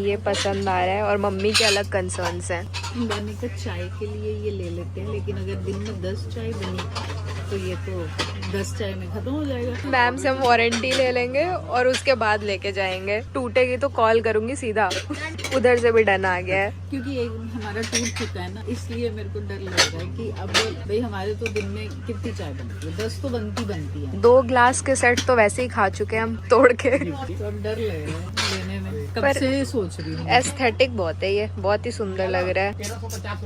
ये पसंद आ रहा है और मम्मी के अलग कंसर्न्स हैं। बनी का चाय के लिए ये ले लेते हैं, लेकिन अगर दिन में 10 चाय बनी तो ये तो 10 चाय में खत्म हो जाएगा। मैम से हम वारंटी ले लेंगे और उसके बाद लेके जाएंगे। टूटेगी तो कॉल करूंगी सीधा। उधर से भी डन आ गया है क्योंकि एक हमारा टूट चुका है ना, इसलिए मेरे को डर लग रहा है कि अब भाई हमारे तो दिन में कितनी चाय बनती है, 10 तो बनती है। 2 ग्लास के सेट तो वैसे ही खा चुके हैं हम तोड़ के। तो अब डर लग रहा है लेने में, कब पर से सोच रही हूँ। एस्थेटिक बहुत है, ये बहुत ही सुंदर लग रहा है।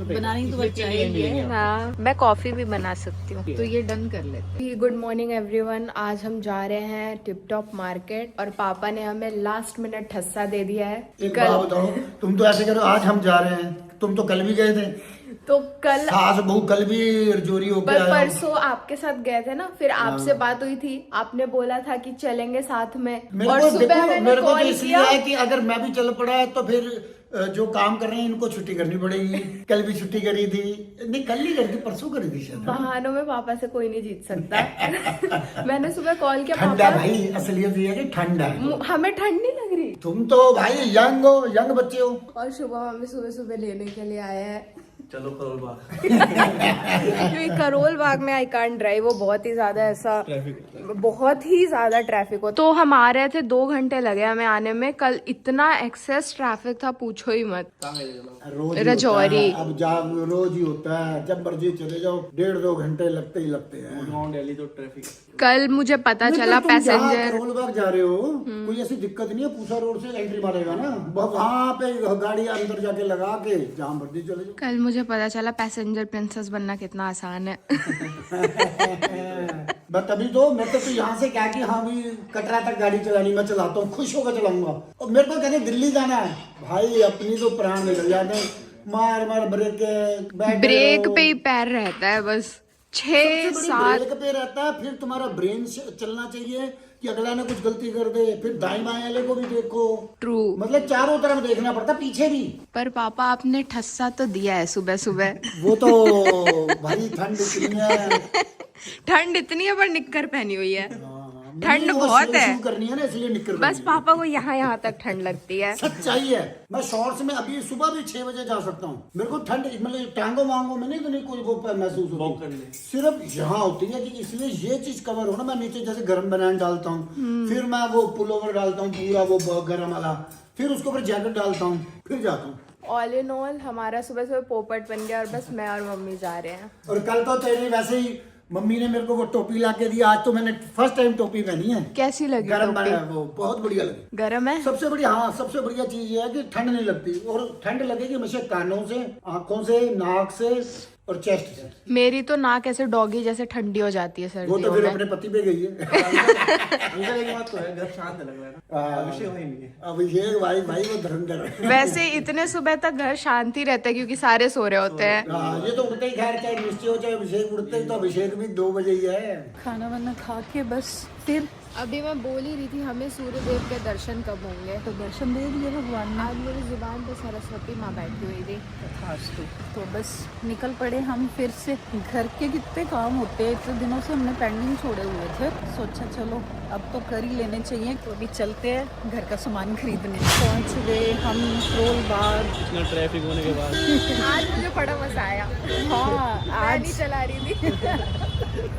बनानी तो बच्चा ही है। हाँ, मैं कॉफी भी बना सकती हूँ। तो ये डन कर लेते हैं। Good morning everyone. आज हम जा रहे हैं टिप टॉप मार्केट और पापा ने हमें लास्ट मिनट ठस्सा दे दिया है। एक बात बताओ, तुम तो ऐसे करो, आज हम जा रहे हैं, तुम तो कल भी गए थे। तो कल सास बहू कल भी रजौरी होकर पर आए हो। परसों आपके साथ गए थे ना, फिर आपसे बात हुई थी, आपने बोला था कि चलेंगे साथ में। मेरे और को सुबह देखो, मैंने मेरे को तो कॉल इसलिए किया है कि अगर मैं भी चल पड़ा है तो फिर जो काम कर रहे हैं इनको छुट्टी करनी पड़ेगी। कल भी छुट्टी करी थी, नहीं कल नहीं करी थी, परसों करी थी शायद। बहानों में पापा से कोई नहीं जीत सकता। मैंने सुबह कॉल किया, ठंड है पापा भाई, असलियत ये है कि ठंड है। हमें ठंड नहीं लग रही। तुम तो भाई यंग हो, यंग बच्चे हो। और शुभम हमें सुबह सुबह लेने के लिए आया है। चलो करोल बाग। क्योंकि करोल बाग में आई कांट ड्राइव, वो बहुत ही ज्यादा ऐसा बहुत ही ज्यादा ट्रैफिक हो। तो हम आ रहे थे, 2 घंटे लगे हमें आने में। कल इतना एक्सेस ट्रैफिक था, पूछो ही मत। रोज ही रजौरी। होता है, अब जा रोज ही होता है, जब मर्जी चले जाओ, 1.5-2 घंटे लगते ही लगते हैं। दिल्ली तो ट्रैफिक। कल मुझे पता चला तुम जहाँ पैसेंजर, करोल बाग जा रहे हो, कोई ऐसी दिक्कत नहीं है, पूसा रोड से एंट्री मारेगा ना, वहाँ पे गाड़ी अंदर जाके लगा के जहाँ मर्जी चले जाओ। कल मुझे पता चला पैसेंजर प्रिंसेस बनना कितना आसान है। बस तभी तो मैं तो यहाँ से क्या कि हाँ भी कटरा तक गाड़ी चलानी मैं चलाता हूँ, खुश होकर चलाऊंगा। और मेरे को कहते दिल्ली जाना है, भाई अपनी तो प्राण निकल जाते हैं। मार मार ब्रेक पे ही पैर रहता है बस। 6-7 ब्रेक पे रहता है, फिर तुम्हारा ब्रेन चलना चाहिए कि अगला ने कुछ गलती कर दे, फिर दाएं बाएं वाले को भी देखो। ट्रू, मतलब चारों तरफ देखना पड़ता, पीछे भी। पर पापा आपने ठस्सा तो दिया है सुबह सुबह। वो तो भाई ठंड इतनी है। ठंड इतनी है पर निक्कर पहनी हुई है। ठंड बहुत है। करनी है ना, इसलिए निकल बस पापा को यहाँ तक ठंड लगती है। सच्चाई है। मैं शॉर्ट्स में अभी सुबह भी 6 बजे जा सकता हूँ। मेरे को ठंड मतलब टांगों वांगों में नहीं तो नहीं कोई वो महसूस होती, सिर्फ यहाँ होती है कि इसलिए ये चीज कवर हो ना। मैं नीचे जैसे गर्म बनान डालता हूँ, फिर मैं वो पुलोवर डालता हूँ पूरा वो गर्म वाला, फिर उसके ऊपर जैकेट डालता हूँ, फिर जाता हूँ। ऑल इन ऑल हमारा सुबह सुबह पोपट बन गया और बस मैं और मम्मी जा रहे हैं। और कल तो तेरी वैसे ही मम्मी ने मेरे को वो टोपी ला के दी, आज तो मैंने फर्स्ट टाइम टोपी पहनी है। कैसी लगी गरम टोपी? वो बहुत बढ़िया लगी। गरम है? सबसे बढ़िया, हाँ सबसे बढ़िया चीज ये है कि ठंड नहीं लगती, और ठंड लगेगी हमेशा कानों से, आंखों से, नाक से और चेस्ट से। मेरी तो नाक ऐसे डॉगी जैसे ठंडी हो जाती है वो सर्दियों तो फिर में। अपने पति पे गई है। एक बात तो है, घर शांत लग रहा है ना, अभिषेक वही नहीं है। अभिषेक भाई वो धुरंधर है। वैसे इतने सुबह तक घर शांति रहता है क्योंकि सारे सो रहे होते हैं। हाँ, ये तो उठते ही खैर, चाहे निश्चय हो चाहे अभिषेक उठते ही, तो अभिषेक भी 2 बजे ही है। खाना वाना खा के बस फिर अभी मैं बोल ही रही थी हमें सूर्य देव के दर्शन कब होंगे, तो दर्शन दे दिए भगवान ने। आज मेरी जुबान पे सरस्वती माँ बैठी हुई थी। तथास्तु। तो बस निकल पड़े हम फिर से। घर के कितने काम होते हैं, इतने दिनों से हमने पेंडिंग छोड़े हुए थे, सोचा चलो अब तो कर ही लेने चाहिए। तो अभी चलते हैं घर का सामान खरीदने। पहुँच गए हम करोल बाग। इतना ट्रैफिक होने के बाद आज मुझे बड़ा मजा आया। हाँ, मैं आज नहीं चला रही थी।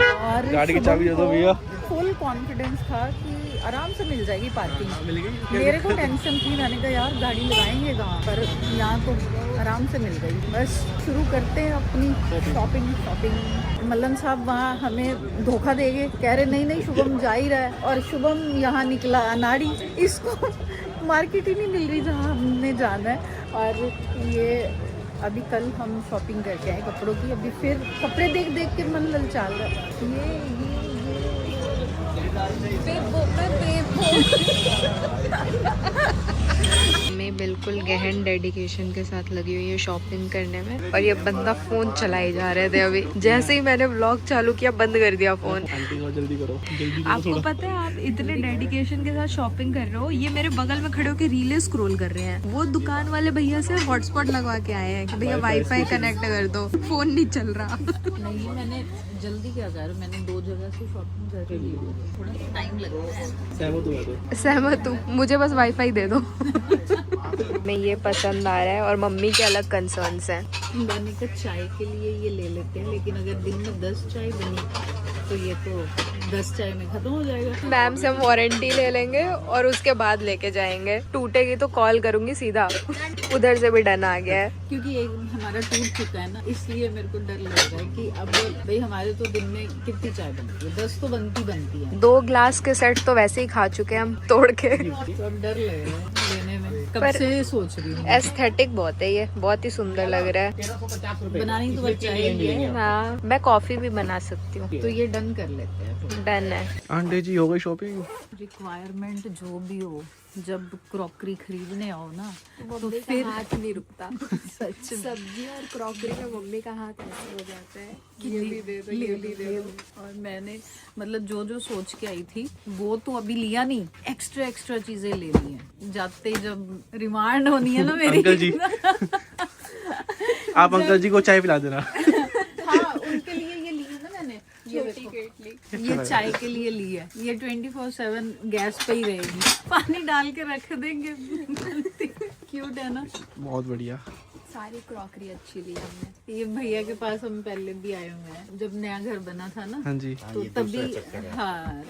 और गाड़ी की चाबी दे दो भैया। फुल कॉन्फिडेंस था कि आराम से मिल जाएगी पार्किंग। मिल गई। मेरे को टेंशन थी, मैंने कहा यार गाड़ी लगाएंगे कहाँ, पर यहाँ तो आराम से मिल गई। बस शुरू करते हैं अपनी शॉपिंग। मल्लन साहब वहाँ हमें धोखा देंगे, कह रहे नहीं शुभम जा ही रहा है, और शुभम यहाँ निकला अनाड़ी। इसको मार्केट ही नहीं मिल रही जहाँ हमने जाना है। और ये अभी कल हम शॉपिंग करके आए कपड़ों की, अभी फिर कपड़े देख के मन ललचा रहा है। मैं बिल्कुल गहन डेडिकेशन के साथ लगी हुई है शॉपिंग करने में, और ये बंदा फोन चलाए जा रहे थे। अभी जैसे ही मैंने व्लॉग चालू किया बंद कर दिया फोन। आंटी को जल्दी करो, जल्दी करो आपको पता है आप इतने डेडिकेशन के साथ शॉपिंग कर रहे हो, ये मेरे बगल में खड़े होकर रीलें स्क्रॉल कर रहे हैं। वो दुकान वाले भैया से हॉटस्पॉट लगवा के आए हैं कि भैया वाईफाई कनेक्ट कर दो, फोन नहीं चल रहा। नहीं, मैंने जल्दी क्या कर, मैंने 2 जगह से शॉपिंग कर ली है, थोड़ा टाइम लगता है। सहमत हूँ मैं तो। सहमत हूँ, मुझे बस वाईफाई दे दो। मैं ये पसंद आ रहा है और मम्मी के अलग कंसर्न्स हैं। बनी का चाय के लिए ये ले लेते हैं, लेकिन अगर दिन में 10 चाय बनी तो ये तो 10 चाय में खत्म हो जाएगा। मैम से हम वारंटी ले लेंगे और उसके बाद लेके जाएंगे। टूटेगी तो कॉल करूंगी सीधा। उधर से भी डन आ गया है। क्योंकि एक हमारा टूट चुका है ना, इसलिए मेरे को डर लग रहा है कि अब भाई हमारे तो दिन में कितनी चाय बनती है, 10 तो बनती है। 2 ग्लास के सेट तो वैसे ही खा चुके हैं हम तोड़ के। तो अब डर लग रहा है लेने में, कब पर से सोच रही हूँ। एस्थेटिक बहुत है ये, बहुत ही सुंदर लग रहा है। बनानी तो बस चाय ही है। हाँ, मैं कॉफी भी बना सकती हूँ। तो ये डन कर लेते हैं। डन है। आंटी जी हो गई शॉपिंग? रिक्वायरमेंट जो भी हो, जब क्रॉकरी खरीदने आओ ना तो फिर हाथ नहीं रुकता। सच में। सब्जी और क्रॉकरी में मम्मी का हाथ ऐसे हो जाता है कि ये भी दे दो, ये भी दे दो। और मैंने मतलब जो सोच के आई थी वो तो अभी लिया नहीं, एक्स्ट्रा चीजें ले ली हैं। जाते ही जब रिमांड होनी है ना मेरी। अंकल जी आप अंकल जी को चाय पिला देना। हाँ, उनके लिए ये ली है ना मैंने, ये देखो, ये चाय के लिए ली है। ये 24/7 गैस पे ही रहेगी, पानी डाल के रख देंगे। क्यूट है ना। बहुत बढ़िया। सारी क्रॉकरी अच्छी ली हमने। ये भैया के पास हम पहले भी आए हुए हैं, जब नया घर बना था ना। हाँ जी। तो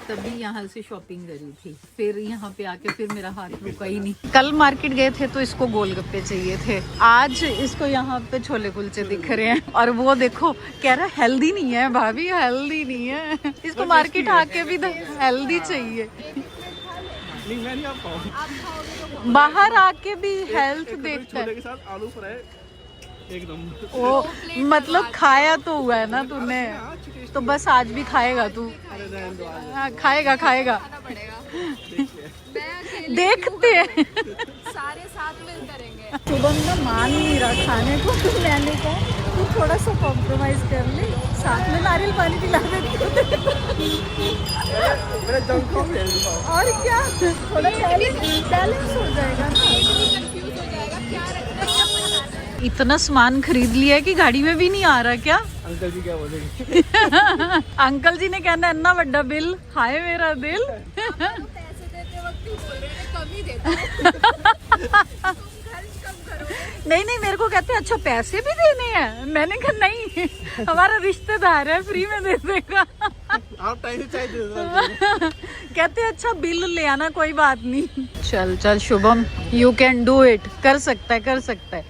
तभी यहाँ से शॉपिंग करी थी, फिर यहाँ पे आके फिर मेरा हाथ रुका ही नहीं। कल मार्केट गए थे तो इसको गोलगप्पे चाहिए थे, आज इसको यहाँ पे छोले कुलचे दिख रहे हैं। और वो देखो कह रहा हेल्दी नहीं है भाभी, हेल्दी नहीं है। इसको मार्केट आके भी हेल्दी चाहिए, नहीं मैं नहीं आप खाओ। बाहर आके भी हेल्थ देखता है। छोले के साथ आलू फ्राई एकदम। ओ मतलब खाया तो हुआ है ना तूने, तो बस आज भी खाएगा तू। हाँ, खाएगा। देखते हैं, सारे साथ में करेंगे। शुभम ना मान नहीं रहा खाने को, तो मैंने कहा तू थोड़ा सा कॉम्प्रोमाइज कर ले, साथ में नारियल पानी पिला देती और क्या, थोड़ा बैलेंस हो जाएगा ना। इतना सामान खरीद लिया है कि गाड़ी में भी नहीं आ रहा क्या? अंकल जी क्या बोलेंगे? अंकल जी ने कहना इतना बड़ा बिल, हाय मेरा दिल। पैसे देते वक्त क्यों बोल रहे हैं, कम ही देता हूं। नहीं मेरे को कहते अच्छा पैसे भी देने हैं। मैंने कहा नहीं, हमारा रिश्तेदार है, फ्री में दे देगा। आप टाइम से चाय दे दो। कहते अच्छा बिल ले आना, कोई बात नहीं। चल Shubham, you can do it, कर सकता है।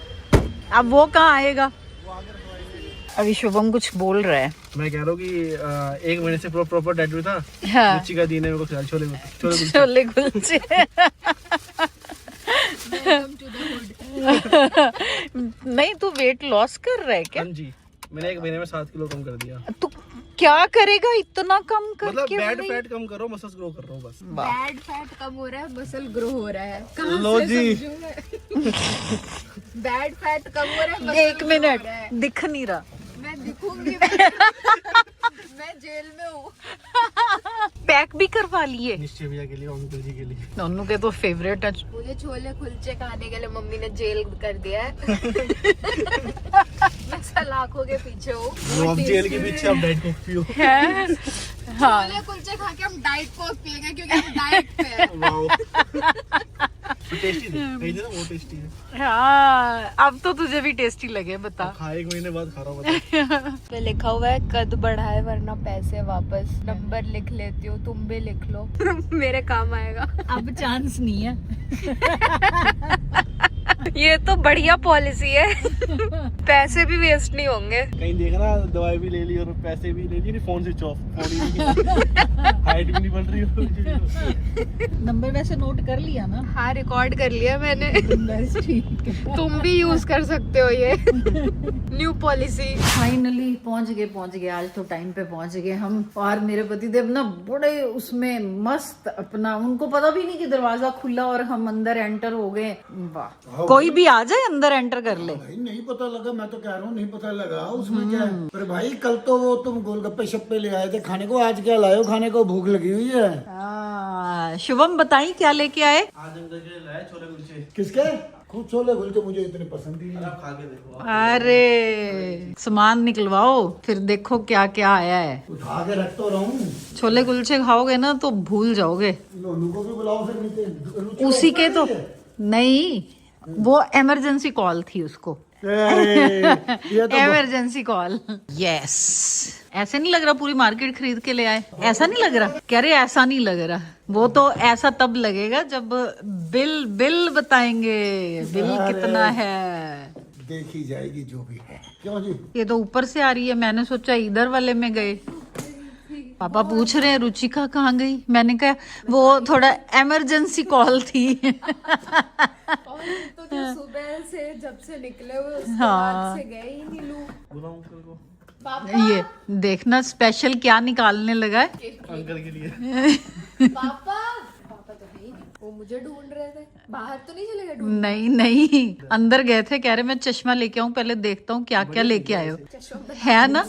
अब वो कहाँ आएगा? अभी शुभम कुछ बोल रहा है। मैं कह रहा हूँ कि 1 महीने से प्रॉपर डाइट में था। हाँ। रुचि का दिन है, मेरे को छोले छोले कुलचे। नहीं तू वेट लॉस कर रहा है क्या? हाँ जी, मैंने 1 महीने में 7 किलो कम कर दिया। तू क्या करेगा इतना कम मतलब करके? बैड फैट कम करो, मसल्स ग्रो कर रहा हूँ बस। बैड फैट कम हो रहा है, मसल ग्रो हो रहा है। कहाँ लो से जी। समझूं मैं? बैड फैट कम हो रहा है, muscle 1 grow मिनट हो रहा है। दिख नहीं रहा। मैं दिखूंगी। मैं जेल में हूँ। पैक भी करवा लिए। निश्चय भैया के लिए, अंकल जी के लिए। दोनों के तो फेवरेट है। मुझे छोले कुलचे खाने के लिए मम्मी ने जेल कर दिया है। मैं सलाखों के पीछे हूँ। वो आप जेल के पीछे आप डाइट कोक पियो। हाँ छोले कुलचे खा के हम डाइट कोक पिएंगे क्योंकि हम डाइट पे हैं। वाओ, टेस्टी है ना, वो टेस्टी है। हाँ, अब तो तुझे भी टेस्टी लगे, बता। हाँ, 1 महीने बाद खा रहा हूँ। पे लिखा हुआ है कद बढ़ाए वरना पैसे वापस। नंबर लिख लेती हूँ, तुम भी लिख लो। मेरे काम आएगा। अब चांस नहीं है। ये तो बढ़िया पॉलिसी है। पैसे भी वेस्ट नहीं होंगे। कहीं देखना, दवाई भी ले ली और पैसे भी ले लिए, फोन स्विच ऑफ, हाइट भी नहीं बढ़ रही हो। नंबर वैसे नोट कर लिया ना? हाँ, रिकॉर्ड कर लिया मैंने। बस ठीक है। तुम भी यूज कर सकते हो ये न्यू पॉलिसी। फाइनली पहुंच गए, आज तो टाइम पे पहुंच गए हम। और मेरे पतिदेव ना बड़े उसमें मस्त, अपना उनको पता भी नहीं कि दरवाजा खुला और हम अंदर एंटर हो गए। वाह, कोई भी आ जाए अंदर एंटर कर ले। भाई नहीं पता लगा, मैं तो कह रहा हूँ नहीं पता लगा उसमें क्या है। पर भाई कल तो वो तुम गोलगप्पे शप्पे ले आए थे खाने को, आज क्या लाए हो खाने को? भूख लगी हुई है। शुभम बताई क्या लेके आए? आज अंकल जी लाए छोले कुलचे। किसके? खुद छोले कुलचे मुझे इतने पसंद ही नहीं। आप खा के देखो। अरे सामान निकलवाओ फिर देखो क्या क्या आया है। उठा के रख तो रहा हूँ। छोले कुलचे खाओगे ना तो भूल जाओगे। लोनू को भी बुलाओ फिर नीचे। उसी के तो नहीं, वो इमरजेंसी कॉल थी उसको। ये तो इमरजेंसी कॉल। यस, ऐसे नहीं लग रहा पूरी मार्केट खरीद के ले आए। ऐसा नहीं लग रहा, कह रहे ऐसा नहीं लग रहा। वो तो ऐसा तब लगेगा जब बिल बताएंगे, बिल कितना है। देखी जाएगी जो भी है। क्यों जी? ये तो ऊपर से आ रही है, मैंने सोचा इधर वाले में गए। पापा पूछ रहे हैं रुचिका कहाँ गई, मैंने कहा वो थोड़ा इमरजेंसी कॉल थी। तो क्या सुबह से जब से निकले हुए उसके हाँ। बाद से गए ही नहीं लू। बुलाऊं अंकल को? पापा ये देखना स्पेशल क्या निकालने लगा है। अंकल के लिए। पापा पापा तो है ही नहीं, वो मुझे ढूंढ रहे थे। बाहर तो नहीं चले गए ढूंढ? नहीं नहीं, अंदर गए थे, कह रहे मैं चश्मा लेके आऊं, पहले देखता हूँ क्या क्या लेके आए हो। है ना,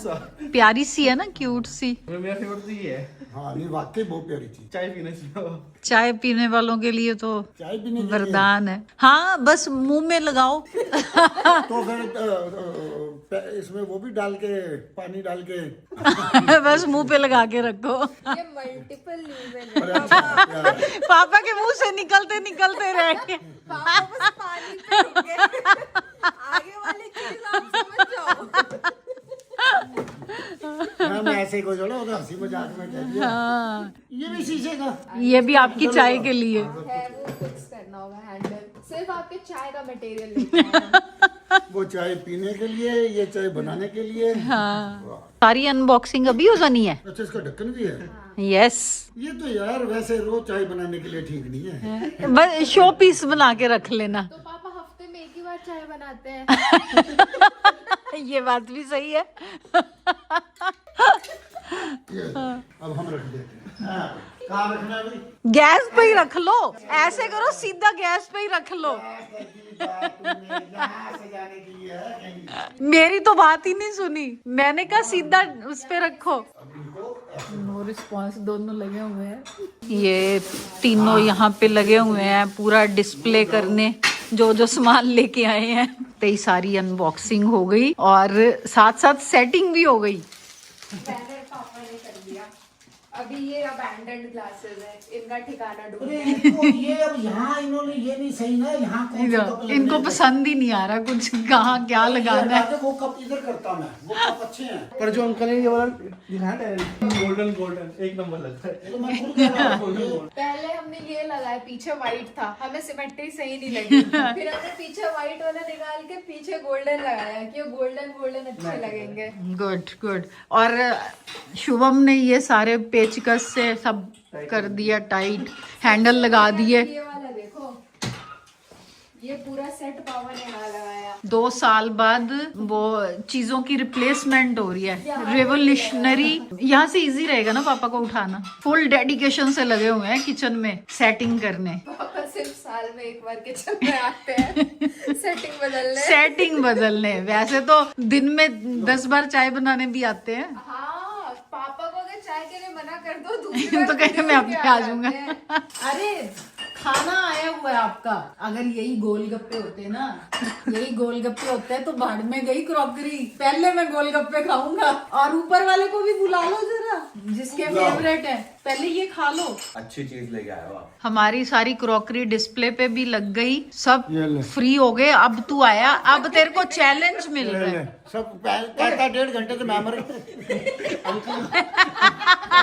प्यारी सी है ना, क्यूट सी। मेरा फेवरेट तो ये है, हाँ नहीं वाकई बहुत प्यारी चीज। चाय पीने से। चाय पीने वालों के लिए तो चाय पीने के लिए। वरदान है। हाँ बस मुंह में लगाओ। तो फिर इसमें वो भी डाल के, पानी डाल के। बस मुंह पे लगा के रखो। ये मल्टीपल यूज है। अरे अच्छा, प्यारा है। पापा के मुंह से निकलते निकलते रह गए। पापा बस पानी पे रुक गए। आगे वाली चीज आप समझ जाओ। मैं ऐसे ही को जोड़ा उधर हंसी मजाक में कह दिया। हाँ, ये भी शीशे का। ये भी आपकी चाय के लिए। है वो फिक्स करना होगा हैंडल, सिर्फ आपके चाय का मटेरियल लेके आना। वो चाय पीने के लिए, ये चाय बनाने के लिए। हाँ, सारी अनबॉक्सिंग अभी हो जानी है। अच्छा इसका ढक्कन भी है। यस, ये तो यार वैसे रोज चाय बनाने के लिए ठीक नहीं है। बस शो पीस बना के रख लेना। तो पापा हफ्ते में एक ही बार चाय बनाते हैं। ये बात भी सही है। ये, अब हम रख देते हैं। हाँ, कहाँ रखना है अभी? गैस पे ही रख लो, ऐसे करो सीधा गैस पे ही रख लो। यहाँ से जाने के लिए है कहीं। मेरी तो बात ही नहीं सुनी, मैंने कहा सीधा उस पे रखो। नो रिस्पॉन्स दोनों लगे हुए हैं। ये तीनों यहाँ पे लगे हुए हैं पूरा डिस्प्ले करने, जो जो सामान लेके आए हैं। तो सारी अनबॉक्सिंग हो गई और साथ साथ सेटिंग भी हो गई। बैनर पापा ने कर दिया। अभी ये अबैंडन्ड ग्लासेस है, इनका ठिकाना ढूंढ अरे रहे हैं। इनको ये अब यहाँ इन्होंने ये नहीं सही ना, यहाँ कौन सा कप लगने इनको हैं? पसंद ही नहीं आ रहा कुछ, कहाँ क्या लगाना है। वो कप इधर करता मैं, वो कप अच्छे हैं। पर जो अंकल ने ये वाला दिखाया गोल्डन गोल्डन एक नंबर लगता है। तो मैं खुद कह रहा हूँ, ये पहले हमने ये लगाया, पीछे व्हाइट था, हमें सिमेट्री सही नहीं लगी। फिर हमने पीछे व्हाइट वाला निकाल के पीछे गोल्डन लगाया कि गोल्डन गोल्डन अच्छे लगेंगे। Good good. और शुभम ने ये सारे पेचकस से सब कर दिया टाइट, हैंडल लगा दिए। ये वाला देखो, ये पूरा सेट पापा ने यहाँ लगाया। 2 साल बाद वो चीजों की रिप्लेसमेंट हो रही है, रेवोल्यूशनरी। यहाँ से इजी रहेगा ना पापा को उठाना। फुल डेडिकेशन से लगे हुए हैं किचन में सेटिंग करने। पापा सिर्फ साल में एक बार किचन में आते हैं सेटिंग बदलने। सेटिंग बदलने, वैसे तो दिन में 10 बार चाय बनाने भी आते हैं। हाँ, पापा को अगर चाय के लिए मना कर दो दूसरी बार तो कहेंगे मैं अपने आ जाऊंगा। जाते हैं। अरे खाना आया हुआ है आपका, अगर यही गोलगप्पे होते ना, यही गोलगप्पे होते हैं तो भाड़ में गई क्रॉकरी। पहले मैं गोलगप्पे खाऊंगा और ऊपर वाले को भी बुला लो जरा, जिसके फेवरेट है, पहले ये खा लो। अच्छी चीज लेके आए हो आप। हमारी सारी क्रॉकरी डिस्प्ले पे भी लग गई, सब ये ले। फ्री हो गए। अब तू आया, अब तेरे को चैलेंज मिल रहा है। सब कहता 1.5 घंटे से मैं मर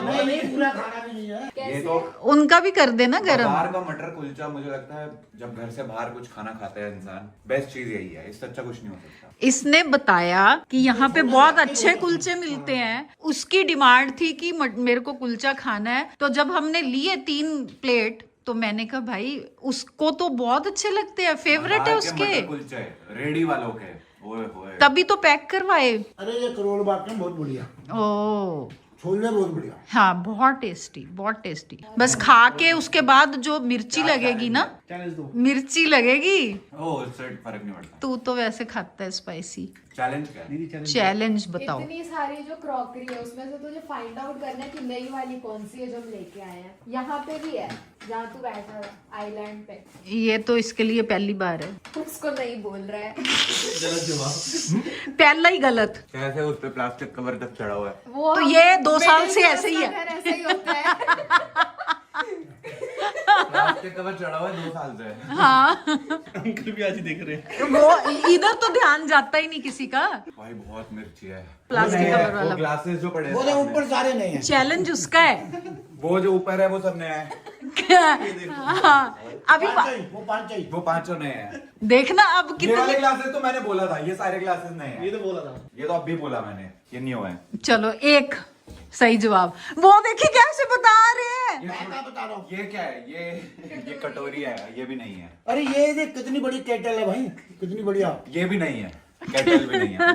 नहीं पूरा खाना भी नहीं है। ये तो उनका भी कर देना गरम। बाहर का मटर कुलचा मुझे लगता है जब घर से बाहर कुछ खाना खाता है इंसान, बेस्ट चीज यही है, इससे अच्छा कुछ नहीं हो सकता। इसने बताया कि यहाँ पे बहुत अच्छे कुलचे मिलते हैं, उसकी डिमांड थी कि मेरे को कुलचा खाना है। तो जब हमने लिए 3 प्लेट तो मैंने कहा भाई उसको तो बहुत अच्छे लगते हैं, फेवरेट है बाहर के उसके, मटर कुलचे रेडी वालों के, ओए होए। तभी तो पैक करवाए। अरे ये करोल बाग में बहुत बढ़िया। ओ छोले बहुत बढ़िया। हाँ बहुत टेस्टी, बहुत टेस्टी। बस खा के उसके बाद जो मिर्ची लगेगी ना, चैलेंज दो। मिर्ची लगेगी। ओह उससे फर्क नहीं पड़ता। तू तो वैसे खाता है स्पाइसी। चैलेंज क्या है? दीदी चैलेंज। चैलेंज बताओ। इतनी सारी जो क्रॉकरी है उसमें से तुझे फाइंड आउट करना है कि नई वाली कौन सी है जो हम लेके आए हैं। यहाँ पे भी है जहाँ तू बैठा है आइलैंड पे। ये तो इसके लिए पहली बार है। उसको नहीं बोल रहा है। गलत जवाब। पहला ही गलत। कैसे उस पे प्लास्टिक कवर तक चढ़ा हुआ है? वो तो ये 2 साल से ऐसे ही है। ऐसे ही होता है। प्लास्टिक कवर चढ़ा हुआ है 2 साल से। हाँ अंकल भी आज ही देख रहे हैं। वो इधर तो ध्यान जाता ही नहीं किसी का। भाई बहुत मिर्ची है। प्लास्टिक कवर वो वाला ग्लासेस जो पड़े हैं वो तो सामने, ऊपर सारे नहीं है। चैलेंज उसका है। वो जो ऊपर है वो सब नया है। हाँ, अभी वो पाँच चाहिए। वो 5 नए हैं। देखना अब ये कितने। वाले ग्लासेस तो मैंने बोला था, ये सारे ग्लासेस नए हैं। ये तो बोला था। ये तो अब भी बोला मैंने, ये न्यू है। चलो एक सही जवाब। वो देखिए कैसे बता रहे हैं। मैं क्या बता रहा हूँ। ये क्या है? ये कटोरी है, ये भी नहीं है। अरे ये देख कितनी बड़ी केटल है भाई, कितनी बढ़िया। ये भी नहीं है, केटल भी नहीं है।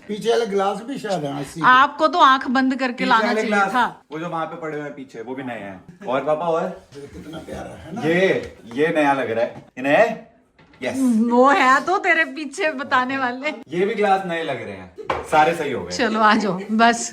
पीछे वाले गिलास भी शायद है 80। आपको तो आंख बंद करके पीछे लाना वाले चाहिए ग्लास, था। वो जो वहां पे पड़े हुए हैं पीछे, वो भी नए हैं। और पापा और कितना प्यारा है ना। ये नया लग रहा है। ये नया है? यस। वो है तो तेरे पीछे बताने वाले। ये भी ग्लास नए लग रहे हैं, सारे सही हो गए। चलो आ जाओ बस।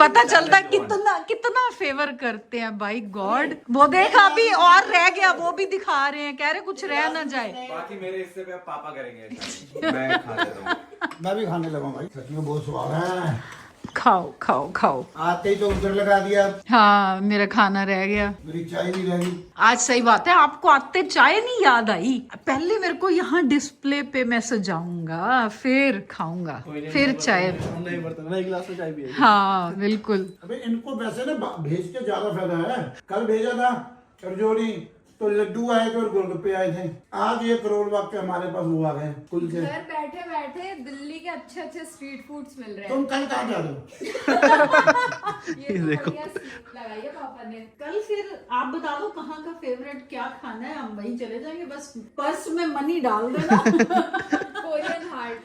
पता चलता कितना कितना फेवर करते हैं भाई गॉड। वो देख अभी और रह गया, वो भी दिखा रहे हैं, कह रहे कुछ रह ना जाए। बाकी मेरे हिस्से पे अब पापा करेंगे। मैं खा लेता हूँ। मैं भी खाने लगा भाई, सच में बहुत स्वाद है। खाओ खाओ खाओ। आते ही तो उधर लगा दिया, हाँ मेरा खाना रह गया। मेरी चाय नहीं रही। आज सही बात है, आपको आते चाय नहीं याद आई। पहले मेरे को यहाँ डिस्प्ले पे मैं सजाऊंगा, फिर खाऊंगा, फिर चाय। नहीं बर्तन, नए गिलास में चाय भी है। हाँ बिल्कुल। अबे इनको वैसे ना भेज के ज्यादा फायदा है। कल भेजा था रजौरी, तो लड्डू आए थे और गोलगप्पे आए थे। आज ये करोल बाग के हमारे पास वो आ गए कुल से। घर बैठे बैठे दिल्ली के अच्छे अच्छे स्ट्रीट फूड्स मिल रहे हैं। तुम कल कहाँ जा रहे हो? ये तो बढ़िया सीट लगाई है पापा ने। कल फिर आप बता दो कहाँ का फेवरेट क्या खाना है, हम वहीं चले जाएंगे। बस पर्स में मनी डाल देना। Korean heart.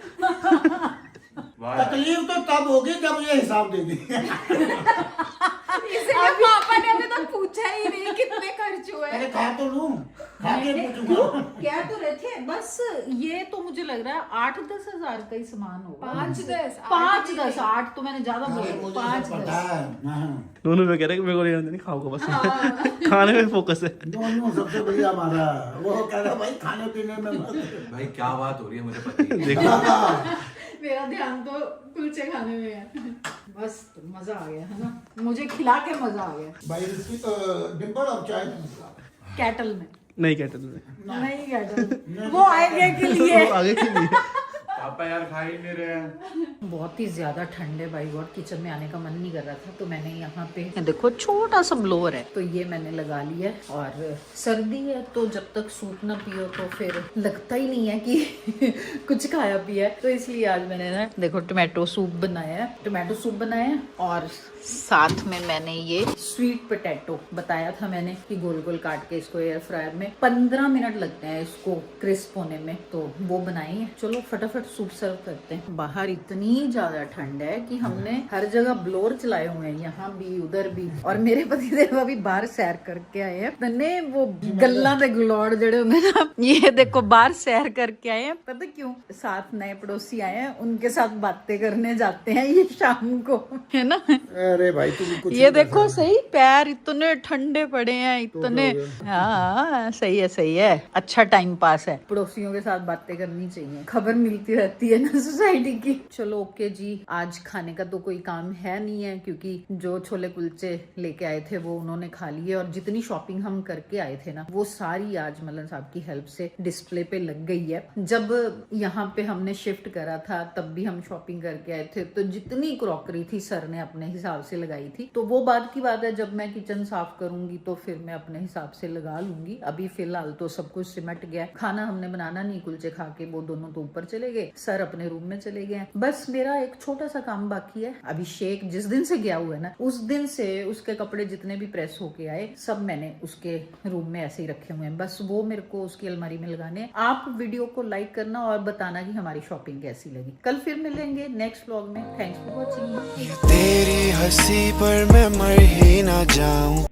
तकलीफ तो तब होगी जब ये हिसाब दे दी। इसलिए पापा ने अभी तक पूछा ही नहीं कितने खर्च हुए। अरे खा तो लूं, खा के पूछूंगा। क्या तो रहे थे बस। ये तो मुझे लग रहा है 8-10 हजार का ही सामान होगा। 5-10 5-10 8 तो मैंने ज्यादा अरे बोला। मुझे सब पता 5-10 है। हाँ। दोनों में कह रहे हैं कि मेरे को नहीं खाऊंगा, बस खाने में फोकस है। दोनों सबसे बढ़िया हमारा वो कह रहा भाई खाने पीने में मत। भाई क्या बात हो रही है मुझे पता ही नहीं। देखो मेरा ध्यान तो कुलचे खाने में है। बस तो मजा आ गया है ना, मुझे खिला के मजा आ गया। भाई इसकी तो डिम्पल और चाय कैटल में नहीं कहते तुझे, नहीं कैटल, वो आएंगे के लिए। तो आगे के लिए। पापा यार खा ही नहीं रहे हैं। बहुत ही ज्यादा ठंड है भाई, और किचन में आने का मन नहीं कर रहा था, तो मैंने यहाँ पे देखो छोटा सा ब्लोअर है, तो ये मैंने लगा लिया है। और सर्दी है तो जब तक सूप ना पियो तो फिर लगता ही नहीं है कि कुछ खाया पिया है। तो इसलिए आज मैंने ना देखो टोमेटो सूप बनाया है, और साथ में मैंने ये स्वीट पोटैटो बताया था मैंने कि गोल गोल काट के इसको एयर फ्रायर में 15 मिनट लगते हैं इसको क्रिस्प होने में, तो वो बनाई है। चलो फटाफट सूप सर्व करते हैं। बाहर इतनी ज्यादा ठंड है कि हमने हर जगह ब्लोअर चलाए हुए हैं, यहाँ भी उधर भी। और मेरे पतिदेव अभी बाहर सैर करके आए हैं, मैंने वो गल्ला दे गलौड़ जड़े होंगे ना, ये देखो बाहर सैर करके आए हैं। पता क्यों? साथ नए पड़ोसी आए हैं, उनके साथ बातें करने जाते हैं ये शाम को, है ना। अरे भाई तू कुछ ये देखो सही, पैर इतने ठंडे पड़े हैं इतने। हाँ सही है, अच्छा टाइम पास है। पड़ोसियों के साथ बातें करनी चाहिए, खबर मिलती रहती है ना सोसाइटी की। चलो ओके जी, आज खाने का तो कोई काम है नहीं है, क्योंकि जो छोले कुलचे लेके आए थे वो उन्होंने खा लिए, और जितनी शॉपिंग हम करके आए थे ना वो सारी आज मलन साहब की हेल्प से डिस्प्ले पे लग गई है। जब यहाँ पे हमने शिफ्ट करा था तब भी हम शॉपिंग करके आए थे, तो जितनी क्रॉकरी थी सर ने अपने हिसाब से लगाई थी। तो वो बात की बात है, जब मैं किचन साफ करूंगी तो फिर मैं अपने हिसाब से लगा लूंगी। अभी फिलहाल तो सब कुछ सिमट गया। खाना हमने बनाना नहीं, कुलचे खा के वो दोनों तो ऊपर चले गए, सर अपने रूम में चले गए हैं। बस मेरा एक छोटा सा काम बाकी है। अभिषेक जिस दिन से गया हुआ है ना, उस दिन से उसके कपड़े जितने भी प्रेस होके आए सब मैंने उसके रूम में ऐसे ही रखे हुए हैं। बस वो मेरे को उसकी अलमारी में लगाने। आप वीडियो को लाइक करना और बताना कि हमारी शॉपिंग कैसी लगी। कल फिर मिलेंगे नेक्स्ट व्लॉग में। Thanks for watching. तेरी हंसी पर मैं मर ही ना जाऊं।